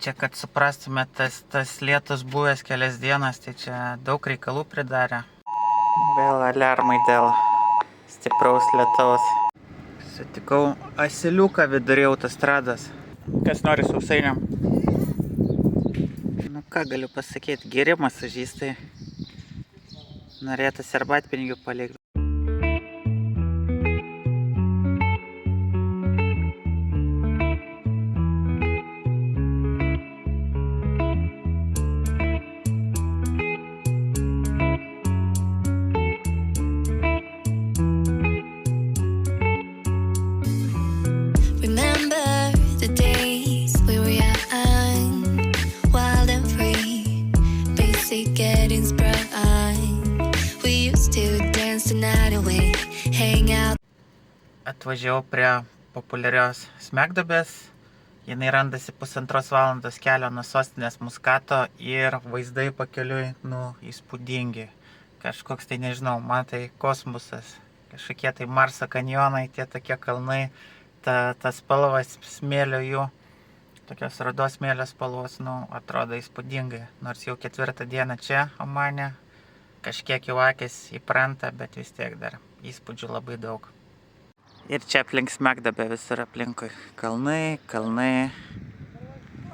čia, kad suprastume, tas lietus buvęs kelias dienas, tai čia daug reikalų pridarė. Vėl aliarmai dėl stipraus lietaus. Sutikau asiliuką vidury autostrados. Kas nori sausainiam? Nu ką galiu pasakyti, gėrimas sužystai. Norėtas arbatpinigių palikti. Atvažiavau prie populiarios Smegduobės. Jinai randasi 1,5 valandos kelio nuo sostinės Muskato ir vaizdai pakeliui, įspūdingi. Kažkoks tai, nežinau, man tai kosmosas. Kažkokie tai Marso kanjonai, tie tokie kalnai, tas spalvas smėlio jų, tokios rudos smėlio spalvos, atrodo įspūdingai. Nors jau 4. dieną čia Omane, kažkiek jau akis įpranta, bet vis tiek dar įspūdžių labai daug. Ir čia aplink Smegduobę visur aplinkui kalnai,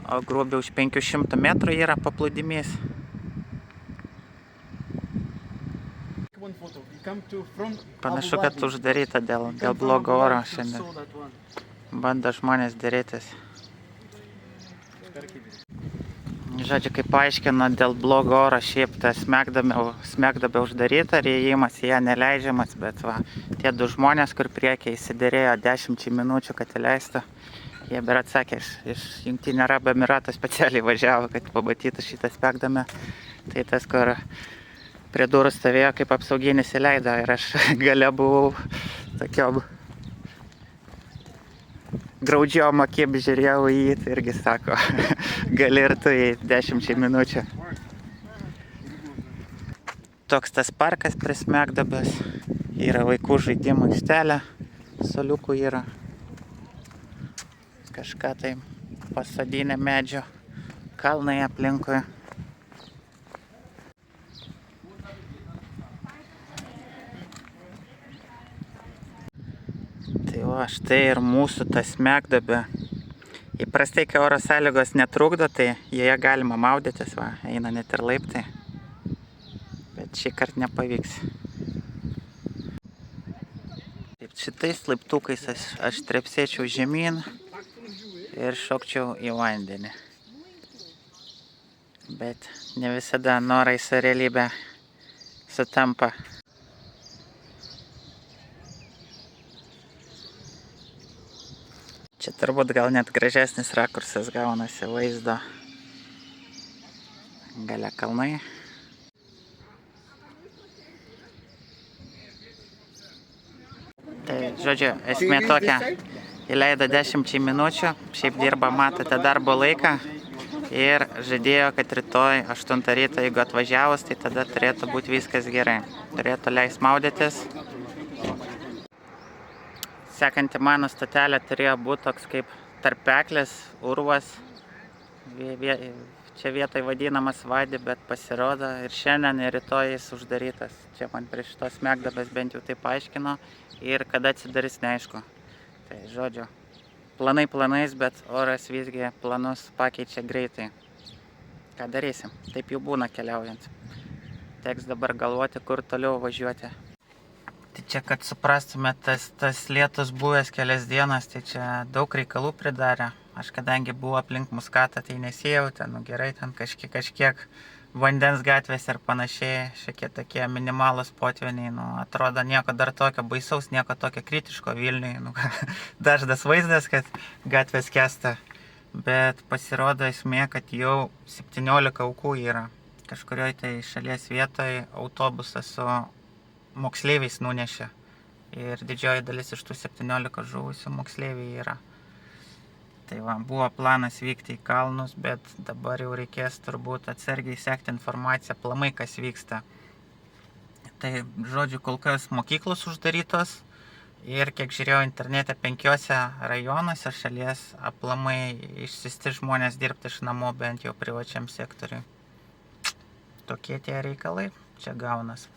o grubiai už 500 metrų yra paplūdimys. Panašu, kad uždaryta dėl blogo oro šiandien. Bando žmonės dėrėtis. Žodžiu, kaip paaiškino, dėl blogo oro šiaip ta Smegduobė uždaryta ir įėjimas į ją neleidžiamas, bet tie 2 žmonės, kur priekyje įsidėrėjo 10 minučių, kad įleistų, jie berat sakė, iš Jungtinių Arabų Emiratų specialiai važiavo, kad pamatytų šitą Smegduobę. Tai tas, kur prie durų stovėjo, kaip apsauginis įleido ir aš gale buvau tokiom graudžiom akim žiūrėjau į jį, tai irgi sako, gali ir tu į 10 minučių. Toks tas parkas prie Smegduobės, yra vaikų žaidimų aikštelė, suoliukų yra, kažką tai pasodinę medžių, kalnai aplinkui. Tai štai ir mūsų ta Smegduobė. Įprastai, kai oro sąlygos netrukdo, tai joje galima maudytis, eina net ir laiptai. Bet šį kartą nepavyks. Taip, šitais laiptukais aš trepsėčiau žemyn ir šokčiau į vandenį. Bet ne visada norai su realybė sutampa. Čia turbūt gal net gražesnis rakursas gaunasi vaizdo. Gale kalnai. Tai, žodžiu, esmė tokia. Įleido 10 minučių, šiaip dirba, matote, darbo laiką. Ir žadėjo, kad rytoj 8 ryto, jeigu atvažiavus, tai tada turėtų būti viskas gerai. Turėtų leis maudytis. Sekanti mano stotelė turėjo būti toks kaip tarpeklis, urvas, čia vietoj vadinamas Vadi, bet pasirodo ir šiandien ir rytoj jis uždarytas. Čia man prie šitos Smegduobės bent jau taip paaiškino ir kada atsidarys neaišku. Tai žodžiu, planai planais, bet oras visgi planus pakeičia greitai. Ką darysim? Taip jau būna keliaujant. Teks dabar galvoti, kur toliau važiuoti. Tai čia, kad suprastume, tas lietus buvęs kelias dienas, tai čia daug reikalų pridarė. Aš kadangi buvau aplink Muskatą, tai nesijautė, gerai, ten kažkiek vandens gatvės ir panašiai, šiek tiek tokie minimalus potvyniai, atrodo nieko dar tokio baisaus, nieko tokio kritiško Vilniui, dažnas vaizdas, kad gatvės skęsta. Bet pasirodo esmė, kad jau 17 aukų yra. Kažkurioj tai šalies vietoje autobusą su moksleiviais nunešė. Ir didžioji dalis iš tų 17 žuvusių moksleiviai yra. Tai buvo planas vykti į kalnus, bet dabar jau reikės turbūt atsargiai sekti informaciją, aplamai kas vyksta. Tai, žodžiu, kol kas mokyklos uždarytos Ir kiek žiūrėjau internete, 5 rajonuose šalies aplamai išsiųsti žmonės dirbti iš namų, bent jau privačiam sektoriui. Tokie tie reikalai čia gaunas.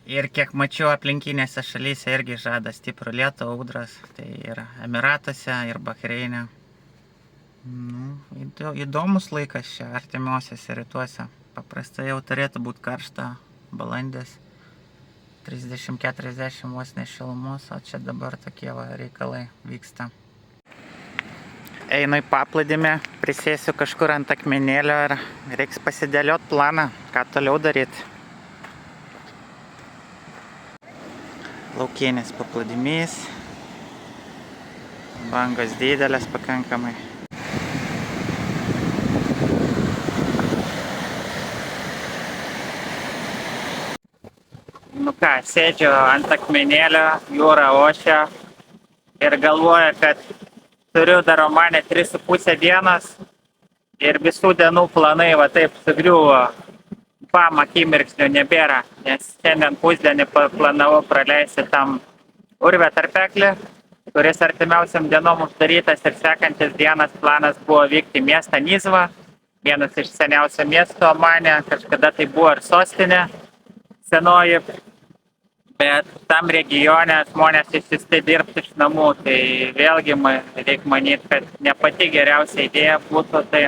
Ir kiek mačiau, aplinkinėse šalyse irgi žada stiprų lietų, audras. Tai ir Emiratuose, ir Bahreinė. Įdomus laikas čia artimiausiuose rytuose. Paprastai jau turėtų būti karšta, balandis. 30-40 vos ne šilumos, o čia dabar tokie reikalai vyksta. Einu į paplūdimį, prisėsiu kažkur ant akmenėlio ir reiks pasidėliot planą, ką toliau daryti. Laukinis paplūdimys, bangos didelės pakankamai. Sėdžiu ant akmenėlio, jūra ošia ir galvoju, kad turiu dar Omane 3,5 dienos ir visų dienų planai va taip sugriuvo. Pam akimirksnių nebėra, nes šiandien pusdienį planavau praleisti tam urvę tarpeklį, kuris artimiausiam dienom uždarytas ir sekantis dienas planas buvo vykti į miestą Nizvą, vienas iš seniausių miestų Omane, kažkada tai buvo ir sostinė senoji, bet tam regione žmonės išsiųsti dirbti iš namų, tai vėlgi reikia manyti, kad ne pati geriausia idėja būtų, tai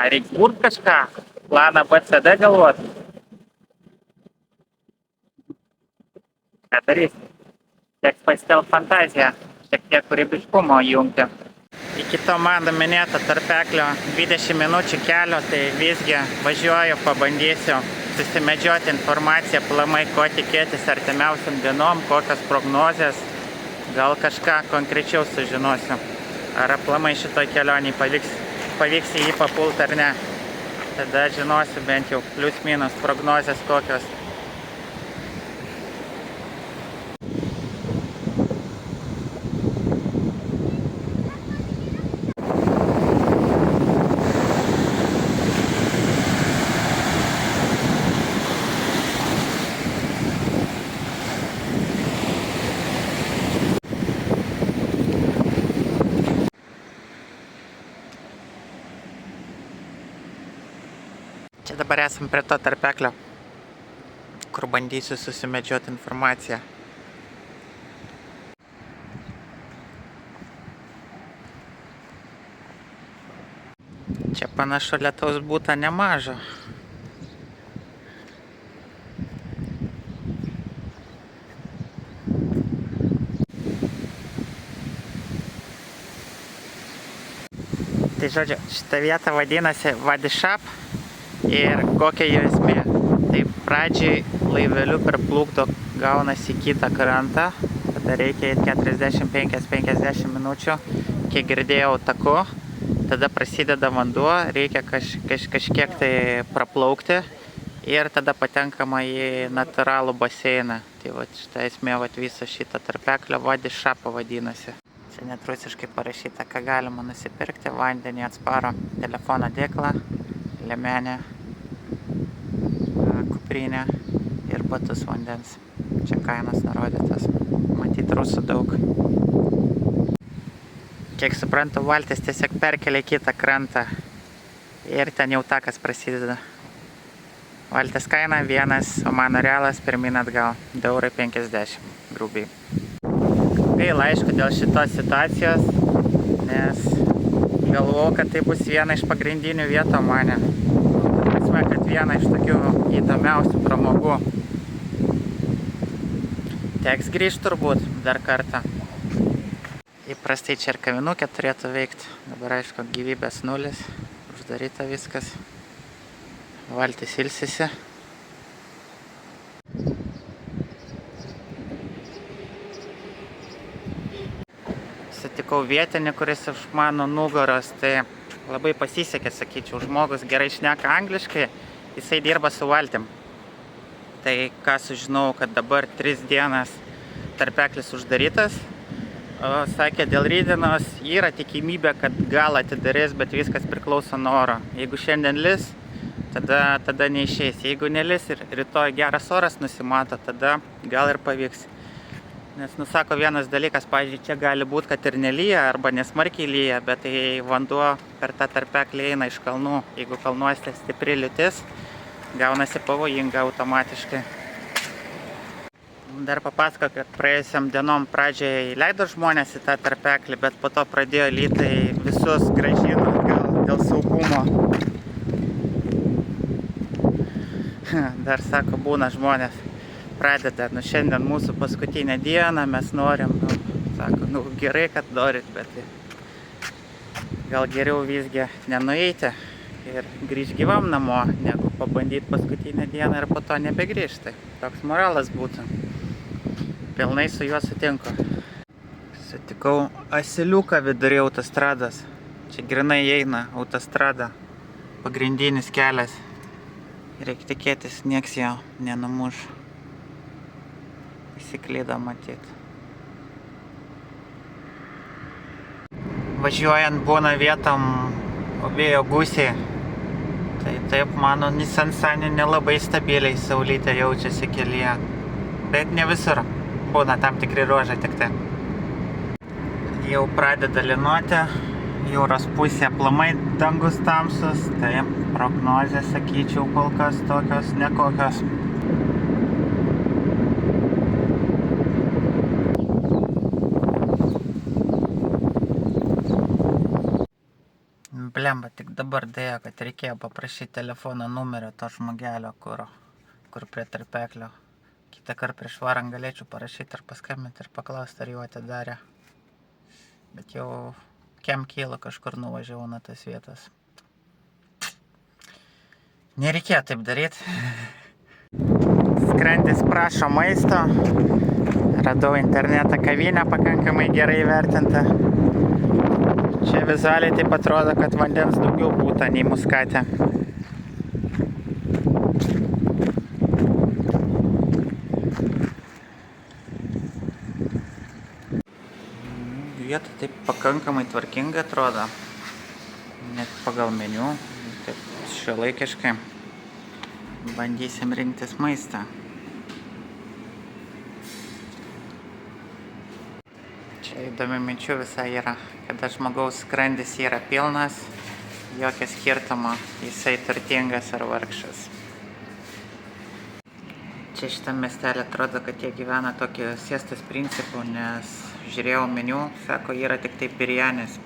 reiks būt kažką. Planą BCD galvot. Ką darysi? Teks pasitelkt fantaziją, šiek tiek kūrybiškumo jungti. Iki to mano minėto tarpeklio 20 minučių kelio, tai visgi važiuoju, pabandysiu susimedžioti informaciją, aplamai ko tikėtis artimiausiam dienom, kokios prognozės, gal kažką konkrečiau sužinosiu. Ar aplamai šitoj kelionėj pavyks į jį papult ar ne. Tada žinosiu bent jau plius minus prognozės kokios. Čia dabar esam prie to tarpeklio, kur bandysiu susimedžioti informaciją. Čia panašu lietaus būta nemažo. Tai žodžiu, šitą vietą vadinasi Vadi Šap. Ir kokia jo esmė? Tai pradžiai laiveliu perplukdo gaunasi kitą krantą, tada reikia 45-50 minučių, kiek girdėjau taku, tada prasideda vanduo, reikia kažkiek tai praplaukti ir tada patenkama į natūralų baseiną. Tai šitą esmė viso šitą tarpeklio Vadi Šapa vadinasi. Čia net rusiškai parašyta, ką galima nusipirkti: vandenį atsparo telefono dėklą, liemenę, kuprinę ir batus vandens. Čia kainos nurodytas. Matyt, rusų daug. Kiek suprantu, valtis tiesiog perkelia kitą krantą ir ten jau takas prasideda. Valtis kaina 1 Omano realas pirmyn atgal, 2,50 € grubiai. Gaila, aišku, dėl šitos situacijos, nes galvojau, kad tai bus viena iš pagrindinių vietų Omane. Prasme, kad viena iš tokių įdomiausių pramogų. Teks grįžti turbūt dar kartą. Įprastai čia ir kavinukė turėtų veikti. Dabar, aišku, gyvybės nulis, uždaryta viskas. Valtis ilsisi. Sutikau vietinį, kuris už mano nugaros, tai labai pasisekė, sakyčiau, žmogus gerai šneka angliškai, jisai dirba su valtim. Tai ką sužinau, kad dabar 3 dienas tarpeklis uždarytas, o sakė, dėl rytdienos yra tikimybė, kad gal atidarys, bet viskas priklauso nuo oro. Jeigu šiandien lis, tada neišeis. Jeigu nelis ir rytoj geras oras nusimato, tada gal ir pavyks. Nes, nusako, vienas dalykas, pavyzdžiui, čia gali būti, kad ir nelyja arba nesmarkiai lyja, bet tai vanduo per tą tarpeklį eina iš kalnų. Jeigu kalnuose stipri liūtis, gaunasi pavojinga automatiškai. Dar papasako, kad praėjusiam dienom pradžioje įleido žmonės į tą tarpeklį, bet po to pradėjo lyti, tai visus grąžino gal dėl saugumo. Dar sako, būna žmonės pradeda, šiandien mūsų paskutinę dieną, mes norim, sako, gerai, kad norit, bet gal geriau visgi nenueiti ir grįžti gyvam namo, negu pabandyti paskutinę dieną ir po to nebegrįžti. Toks moralas būtų. Pilnai su juo sutinku. Sutikau asiliuką vidury autostrados. Čia grinai eina autostrada, pagrindinis kelias. Reikia tikėtis, nieks jo nenumuš. Įsiklydo matyt. Važiuojant būna vietom vėjo gūsiai. Tai taip, mano Nissan Sunny nelabai stabiliai saulytė jaučiasi kelyje. Bet ne visur. Būna tam tikri ruožai tik tai. Jau pradeda lynuoti. Jūros pusė aplamai dangus tamsus. Tai prognozės, sakyčiau, kol kas tokios nekokios. Blemba, tik dabar dėjo, kad reikėjo paprašyti telefono numerio to žmogelio, kur prie tarpeklio. Kitą kartą prieš varant galėčiau parašyti ar paskambinti ir paklausti, ar jau atidarė. Bet jau kem kyla kažkur nuvažiavau nuo tos vietos. Nereikėjo taip daryti. Skrandis prašo maisto. Radau internetą kavinę pakankamai gerai vertintą. Čia vizualiai taip atrodo, kad vandens daugiau būta nei Muskate. Vieta taip pakankamai tvarkingai atrodo. Net pagal meniu. Taip šiuolaikiškai. Bandysim rinktis maistą. Čia įdomi minčių visai yra, kada žmogaus skrandis yra pilnas, jokio skirtumo, jisai turtingas ar vargšas. Čia šitam miestelį atrodo, kad jie gyvena tokį siestos principų, nes žiūrėjau meniu, sako, yra tik tai birjanis.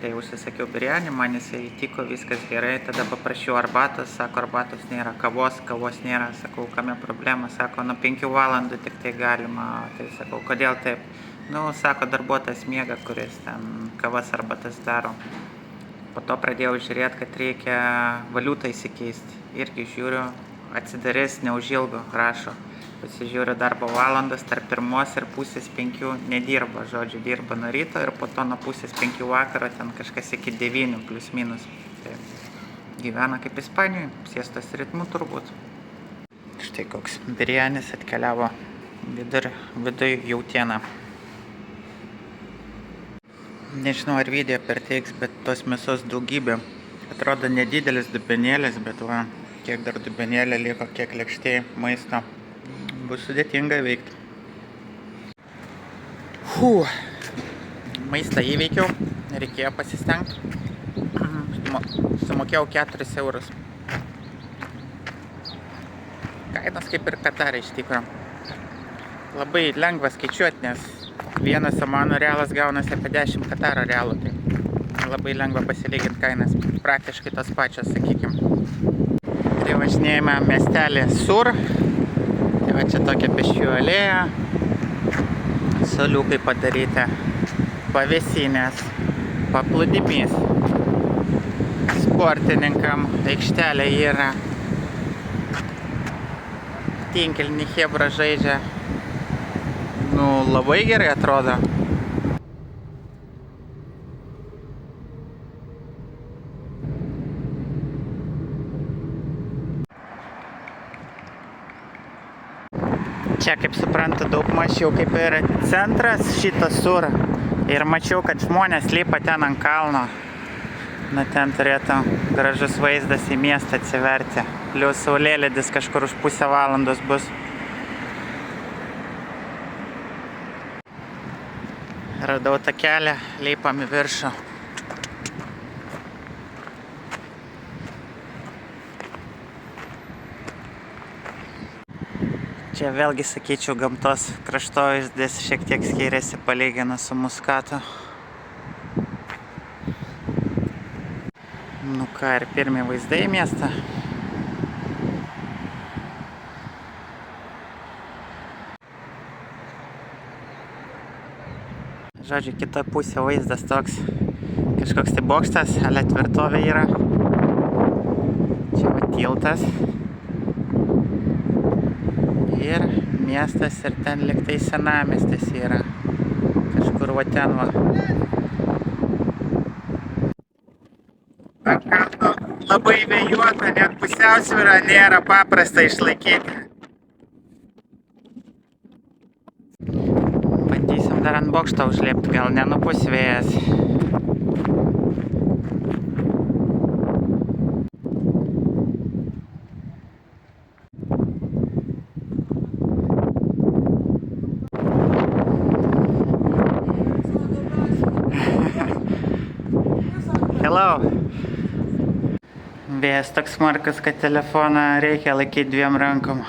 Tai užsisakiau birjanį, man jisai tiko, viskas gerai, tada paprašiau arbatos, sako, arbatos nėra, kavos nėra, sakau, kame problema, sako, nuo 5 valandų tik tai galima, tai sakau, kodėl taip? Sako, darbuotojas miega, kuris ten kavas arbatas daro. Po to pradėjau žiūrėti, kad reikia valiutą įsikeisti. Irgi žiūriu, atsidarys neužilgo, rašo. Pasižiūriu darbo valandas, tarp 1 ir pusės 5 nedirba, žodžiu, dirba nuo ryto ir po to nuo pusės 5 vakaro, ten kažkas iki 9 plius minus. Tai gyvena kaip Ispanijoje, siestos ritmu turbūt. Štai koks birjanis atkeliavo viduj jautiena. Nežinau, ar video perteiks, bet tos mėsos daugybė. Atrodo nedidelis dubenėlis, bet va, kiek dar dubenėlė liko, kiek lėkštėj maisto. Bus sudėtinga veikti. Maistą įveikiau, reikėjo pasistengti. Sumokėjau 4 eurus. Kainos kaip ir Katare iš tikro. Labai lengva skaičiuoti, nes vienas Omano realas gaunasi apie 10 Kataro realų, tai labai lengva pasilyginti kainas, praktiškai tos pačios, sakykim. Tai važinėjame miestelį Sur, tai va čia tokia pėsčiųjų alėja, suoliukai padaryti, pavėsinės, paplūdimys, sportininkam aikštelė yra, tinkelnį chebra žaidžia. Labai gerai atrodo. Čia, kaip suprantu, daug mačiau kaip ir centras šitas Sur. Ir mačiau, kad žmonės lipa ten ant kalno. Ten turėtų gražus vaizdas į miestą atsiverti. Plius saulėlydis kažkur už pusę valandos bus. Radau takelį, leipam į viršų. Čia vėlgi, sakyčiau, gamtos kraštovaizdis šiek tiek skiriasi palyginus su Muskatu. Nu ką, ir pirmi vaizdai į miestą. Žodžiu, kita pusė vaizdas toks, kažkoks tai bokštas, ale tvirtovė yra. Čia va tiltas. Ir miestas, ir ten liktai senamiestis yra. Kažkur va ten va. Apkalto labai vėjuota, net pusiausvyrą nėra paprasta išlaikyti. Bandysim dar ant bokšto užlipti, gal nenupus vėjas. Hello. Vėjas toks smarkus, kad telefoną reikia laikyti dviem rankom.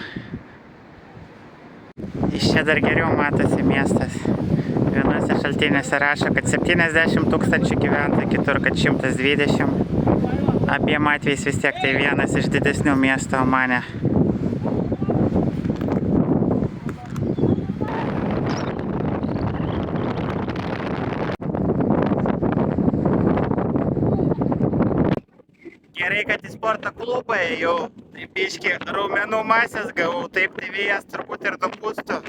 Iš čia dar geriau matosi miestas. Vienose šaltiniuose rašo, kad 70 000 gyventojų, kitur, kad 120. Abiem atvejais vis tiek tai vienas iš didesnių miestų Omane. Gerai, kad į sporto klubą ėjau, tai biškį raumenų masės gavau, taip tai vėjas turbūt ir nupūstų.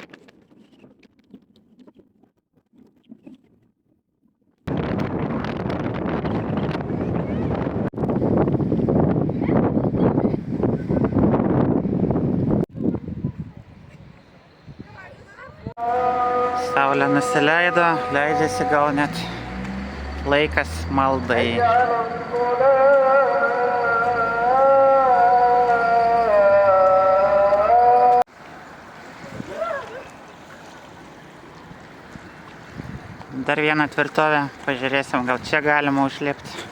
Saulė nusileido, leidžiasi gal net laikas maldai. Dar vieną tvirtovę, pažiūrėsim, gal čia galima užlipti.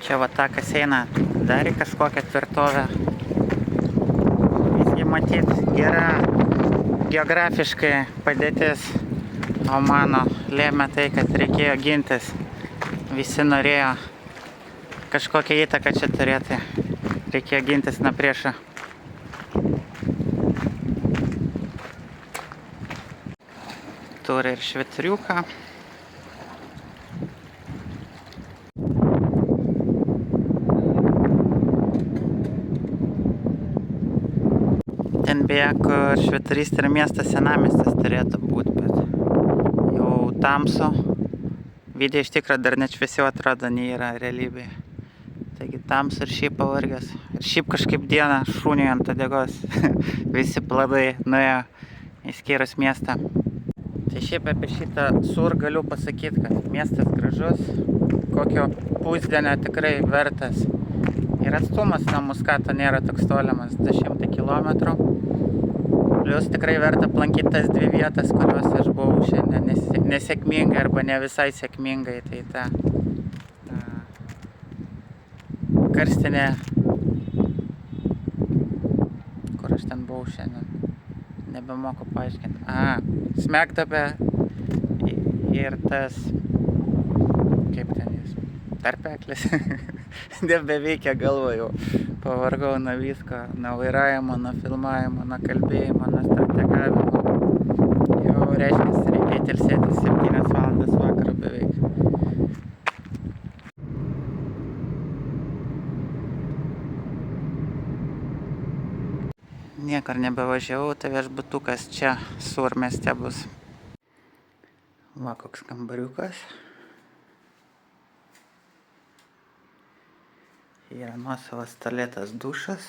Čia va takas eina dar į kažkokią tvirtovę. Matyt, gera geografiškai padėtis Omano lėmė tai, kad reikėjo gintis. Visi norėjo kažkokią įtaką čia turėti. Reikėjo gintis nuo priešo. Turi ir švitriuką. Ten beje, kur švyturys ir miestas senamiestis turėtų būti, bet jau tamsu. Video iš tikro dar net šviesiau atrodo, nei yra realybėje. Taigi tamsu ir šiaip pavargęs. Ir šiaip kažkaip dieną šūniui ant uodegos. Visi pladai nuėjo išskyrus miestą. Tai šiaip apie šitą Sur galiu pasakyti, kad miestas gražus, kokio pusdienio tikrai vertas. Ir atstumas nuo Muskato nėra toks tolimas, 200 km. Plius tikrai verta aplankyti tas dvi vietas, kuriuos aš buvau šiandien nesėkmingai arba ne visai sėkmingai. Tai ta karstinė, kur aš ten buvau šiandien, nebemoku paaiškinti. Smegduobė ir tas, kaip ten jis, tarpeklis. Nebeveikia galva jau. Pavargau nuo visko, nuo vairavimo, nuo filmavimo, nuo kalbėjimo, nuo strategavimo. Jau reiškia, reikia ilsėtis 7 valandas vakaro beveik. Niekur nebevažiavau, tai viešbutukas čia Sur mieste bus. Va, koks kambariukas. Yra nuosavas tualetas, dušas.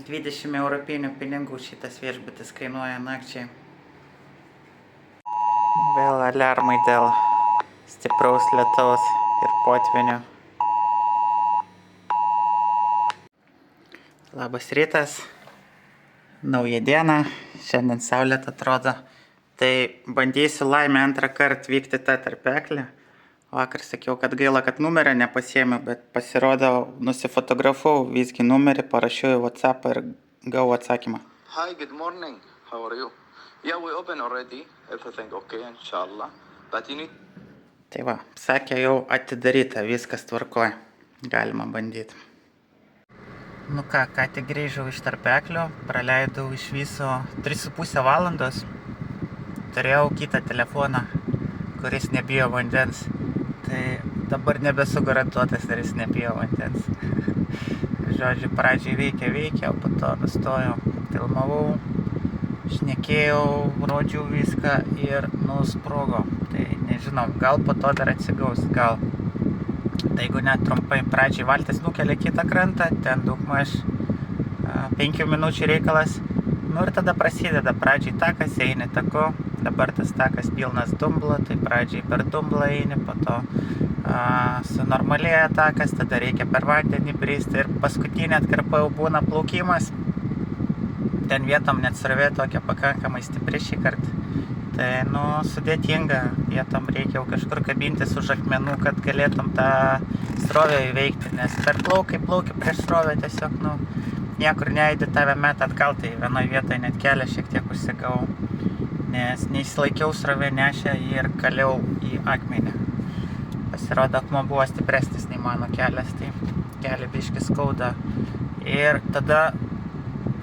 20 europinių pinigų šitas viešbutis kainuoja nakčiai. Vėl aliarmai dėl stipraus lietaus ir potvynių. Labas rytas. Nauja diena. Šiandien saulėta atrodo. Tai bandysiu laimę antrą kartą vykti tą tarpeklį. Vakar sakiau, kad gaila, kad numerio nepasiėmiau, bet pasirodo, nusifotografau visgi numerį, parašiau į WhatsApp ir gavau atsakymą. Hi, good morning. How are you? Yeah, we open already. Everything okay, inshallah. But you need... Tai va, sakė jau atidaryta, viskas tvarkoja. Galima bandyti. Nu ką tik grįžau iš tarpeklio, praleidau iš viso 3,5 valandos. Turėjau kitą telefoną, kuris nebijo vandens. Tai dabar nebesu garantuotas, ar jis nebijo vandens. Žodžiu, pradžiai veikia, o po to nustojau, filmavau, šnekėjau, rodžiau viską ir nusprogo. Tai nežinau, gal po to dar atsigaus, gal. Tai jeigu net trumpai pradžiai valtis nukelia kitą krantą, ten daugmaž 5 minučių reikalas. Nu ir tada prasideda pradžiai takas, eini taku, dabar tas takas pilnas dumblo, tai pradžiai per dumblą eini, po to sunormalėja takas, tada reikia per vandenį bristi ir paskutinė atkarpa jau būna plaukimas. Ten vietom net srovė tokia pakankamai stipri šį kartą. Tai, sudėtinga, vietom reikia jau kažkur kabintis už akmenų, kad galėtum tą srovę įveikti, nes per plauki prieš srovę tiesiog, niekur neįdi, tave met atgal, tai vienoje vietoje net kelią šiek tiek užsigavau, nes neįsilaikiau, srovė nešė ir kaliau į akmenį. Pasirodo, akmuo buvo stipresnis nei mano kelias, tai kelią biškį skauda. Ir tada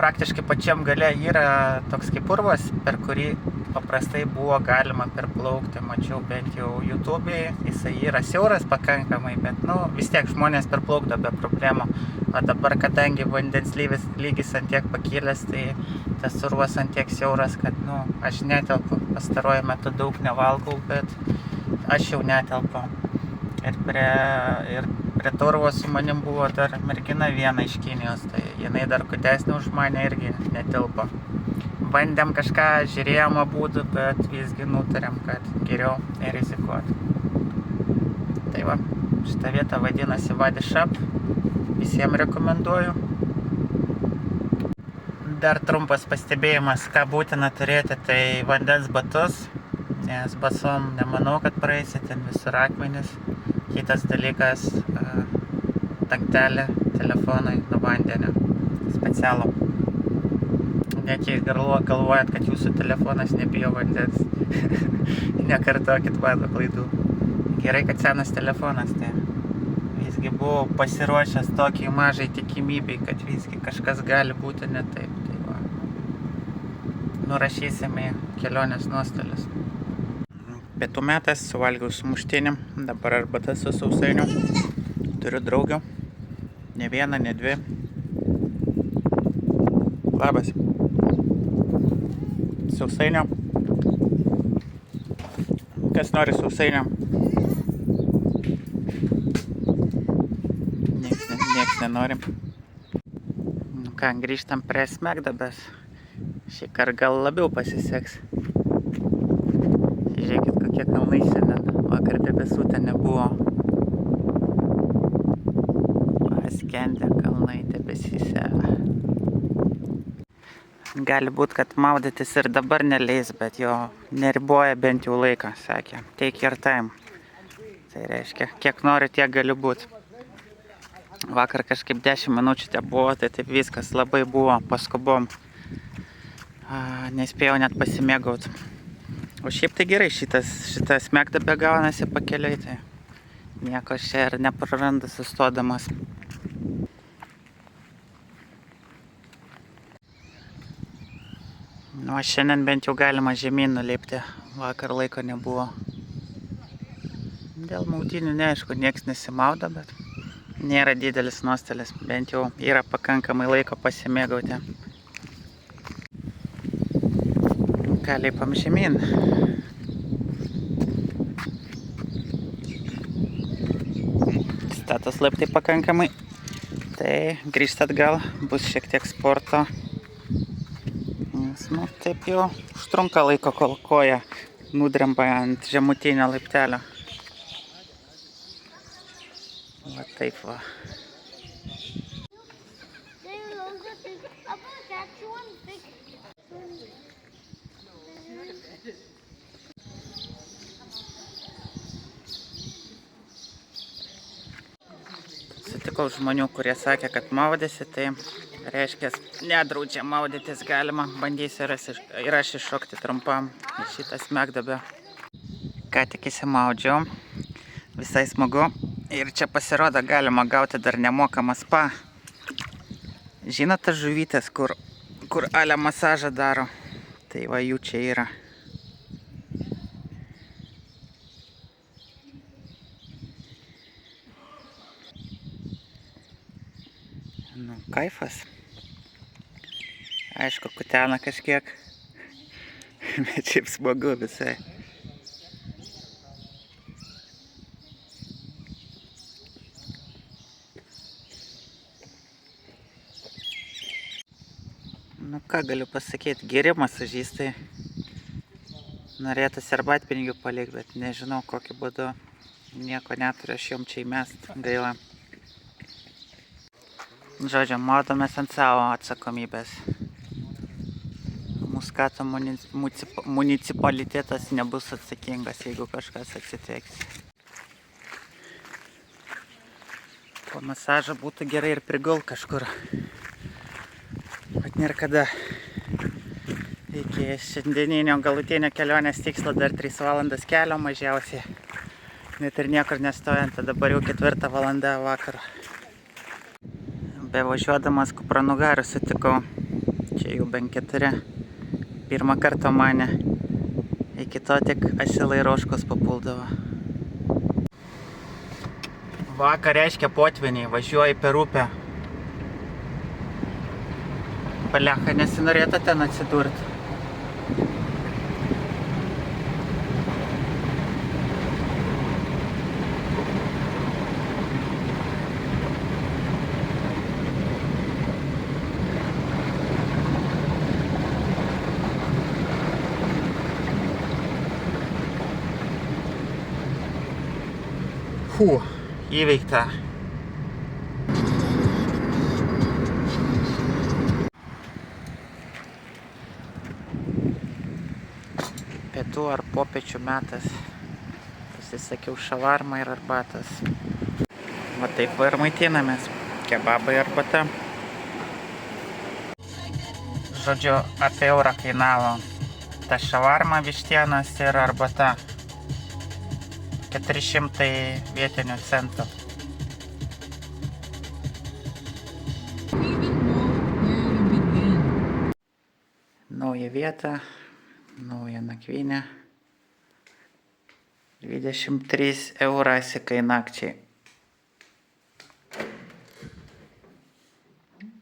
praktiškai pačiam gale yra toks kaip urvas, per kurį paprastai buvo galima perplaukti, mačiau bent jau YouTube'ai, jisai yra siauras pakankamai, bet vis tiek žmonės perplaukdo be problemų. O dabar, kadangi vandens lygis ant tiek pakilęs, tai tas urvas ant tiek siauras, kad aš netelpu. Pastaruoju metu daug nevalgau, bet aš jau netelpu. Ir prie to urvo su manim buvo dar mergina viena iš Kinijos, tai jinai dar kudesnė už mane irgi netilpo. Bandėm kažką, žiūrėjom būdų, bet visgi nutarėm, kad geriau nerizikuoti. Tai va, šitą vietą vadinasi Wadi Shab, visiems rekomenduoju. Dar trumpas pastebėjimas, ką būtina turėti, tai vandens batus, nes basom nemanau, kad praeisi, ten visur akmenys. Kitas dalykas, tanktelį telefonai nuo vandenio, specialų. Net jei galvojat, kad jūsų telefonas nebijo vandens, nekartokit mano klaidų. Gerai, kad senas telefonas, tai visgi buvau pasiruošęs tokiai mažai tikimybei, kad visgi kažkas gali būti ne taip. Tai va, nurašysime kelionės nuostolius. Pietų metas, suvalgiau sumuštinį, dabar arbata su sausainiu. Turiu draugių, ne vieną, ne dvi. Labas. Sausainio. Kas nori sausainio? Nieks nenori. Ką, grįžtam prie smegdabės. Šį kartą gal labiau pasiseks. Žiūrėkit, kokie kalnai šiandien. Vakar debesų ten nebuvo. Paskendę kalnai debesyse. Gali būt, kad maudytis ir dabar neleis, bet jo neriboja bent jau laiką, sakė. Take your time. Tai reiškia, kiek nori, tiek gali būt. Vakar kažkaip 10 minučių te buvo, tai taip viskas labai buvo paskubom. Nespėjau net pasimėgauti. O šiaip tai gerai, šitą smegdabę gaunasi pakeliui, tai nieko čia ir neprarandu sustodamas. Šiandien bent jau galima žemyn nulipti, vakar laiko nebuvo. Dėl maudynių neaišku, nieks nesimaudo, bet nėra didelis nuostolis, bent jau yra pakankamai laiko pasimėgauti. Ką lipam žemyn? Status laiptai pakankamai Tai grįžti atgal, bus šiek tiek sporto. Nes, taip jau užtrunka laiko, kol koja nudremba ant žemutinio laiptelio. Va taip va. Sutikau žmonių, kurie sakė, kad maudėsi, tai reiškia, nedraudžia maudytis, galima, bandysiu ir aš iššokti trumpam į šitą smegduobę. Ką tik įsimaudžiau, visai smagu ir čia pasirodo galima gauti dar nemokamą spa. Žinot tas žuvytės, kur ale masažą daro, tai va jų čia yra. Nu, kaifas. Aišku, kutena kažkiek, bet šiaip smagu visai. Nu ką galiu pasakyti, geri masažistai. Norėtųsi arbatpinigių palikti, bet nežinau kokiu būdu. Nieko neturiu aš jom čia įmest, gaila. Žodžiu, maudomės ant savo atsakomybės. Muskato municipalitetas nebus atsakingas, jeigu kažkas atsitiks. Po masažo būtų gerai ir prigult kažkur. Bet nėra kada. Iki šiandieninio galutinio kelionės tikslo dar 3 valandas kelio mažiausiai. Net ir niekur nestojant, dabar jau 4 valanda vakaro. Bevažiuodamas Kupranugarių sutikau. Čia jau bent 4. Pirmą kartą mane. Iki to tik asilai roškos papuldavo. Vakar reiškia potviniai, važiuoji per upę. Palecha, nesinorėtų ten atsidurti. Įveikta. Pietų ar popiečių metas. Pasisakiau šavarmą ir arbatas. Va taip ir maitinamės. Kebabai arbata. Žodžiu, apie eurą kainavo. Ta šavarma, vištienos ir arbata. 400 vietinių centų. Nauja vieta, nauja nakvynė. 23 eurasikai nakčiai.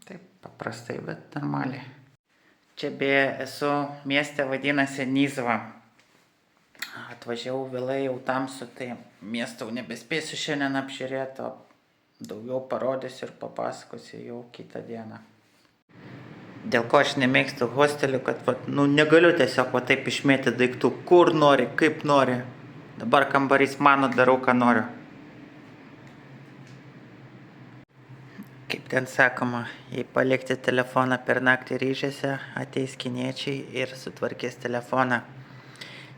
Taip paprastai, bet normaliai. Čia beje esu mieste, vadinasi Nizva. Atvažiavau vėlai, jau tamsu, tai miestą nebespėsiu šiandien apžiūrėti, o daugiau parodysiu ir papasakosiu jau kitą dieną. Dėl ko aš nemėgstu hostelių, kad negaliu tiesiog taip išmėti daiktų, kur nori, kaip nori. Dabar kambarys mano, darau, ką noriu. Kaip ten sakoma, jei palikti telefoną per naktį ryžėse, ateis kiniečiai ir sutvarkys telefoną.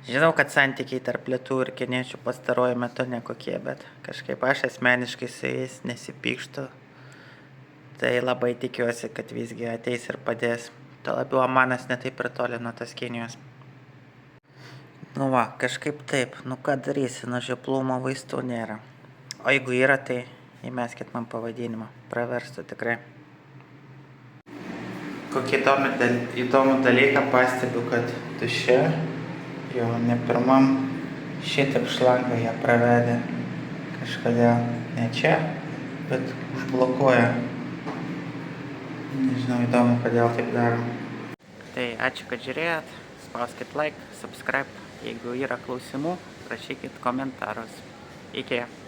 Žinau, kad santykiai tarp lietuvių ir kiniečių pastaruoju metu nekokie, bet kažkaip aš asmeniškai su jais nesipykštu. Tai labai tikiuosi, kad visgi ateis ir padės. Tuo labiau Omanas netaip ir toli nuo tos Kinijos. Nu va, kažkaip taip. Nu ką darysi, nuo žioplumo vaistų nėra. O jeigu yra, tai įmeskit man pavadinimą. Praverstų tikrai. Kokį įdomų dalyką pastebiu, kad duše jau ne pirmam šitaip šlangą ją pravedė. Kažkodėl ne čia, bet užblokuoja. Nežinau, įdomu, kodėl taip darom. Tai ačiū, kad žiūrėjot. Spauskit like, subscribe. Jeigu yra klausimų, rašykit komentarus. Iki.